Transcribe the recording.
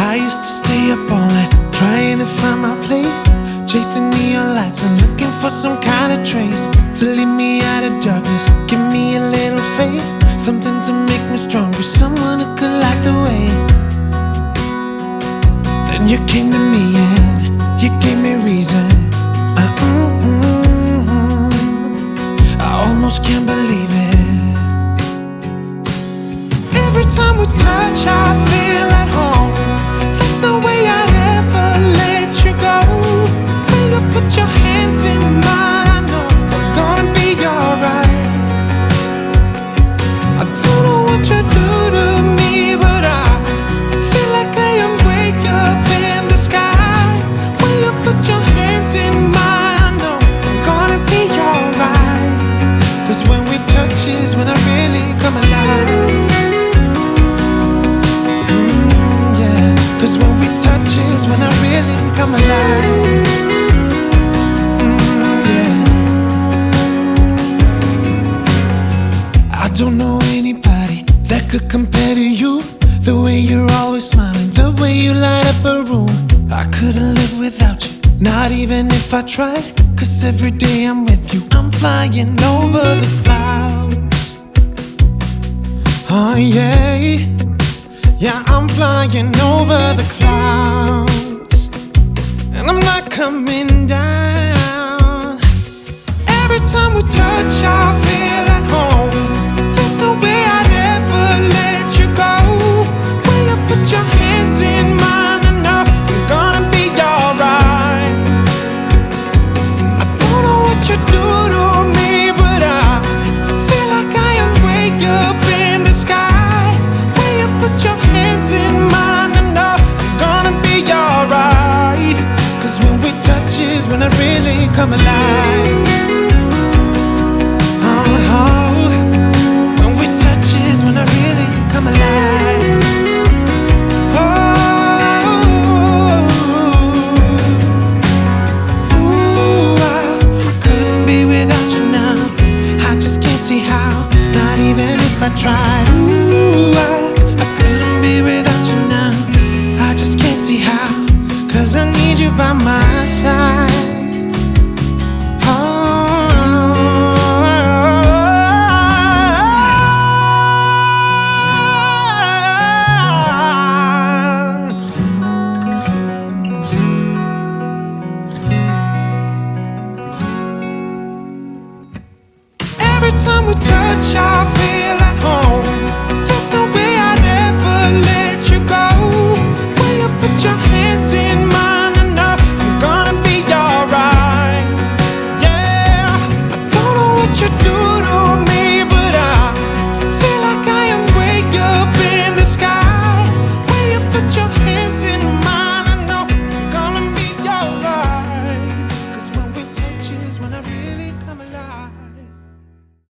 I used to stay up all night trying to find my place, chasing neon lights and looking for some kind of trace to lead me out of darkness. Give me a little faith, something to make me stronger, someone who could light the way. Then you came to me and you gave me reason. I almost can't believe it. Every time we touch, I feel at home. There's no way I'd ever let you go. When you put your hands in mine, I know I'm gonna be alright. I don't know what you do to me, but I feel like I am way up in the sky. When you put your hands in mine, I know I'm gonna be alright. 'Cause when we touch is when I really come alive. Yeah, 'cause when we touch is when I really come alive. Yeah. I don't know anybody that could compare to you. The way you're always smiling, the way you light up a room. I couldn't live without you, not even if I tried. 'Cause every day I'm with you, I'm flying over the clouds. Oh yeah, yeah, I'm flying over the clouds. And I'm not coming down. Every time we touch, I feel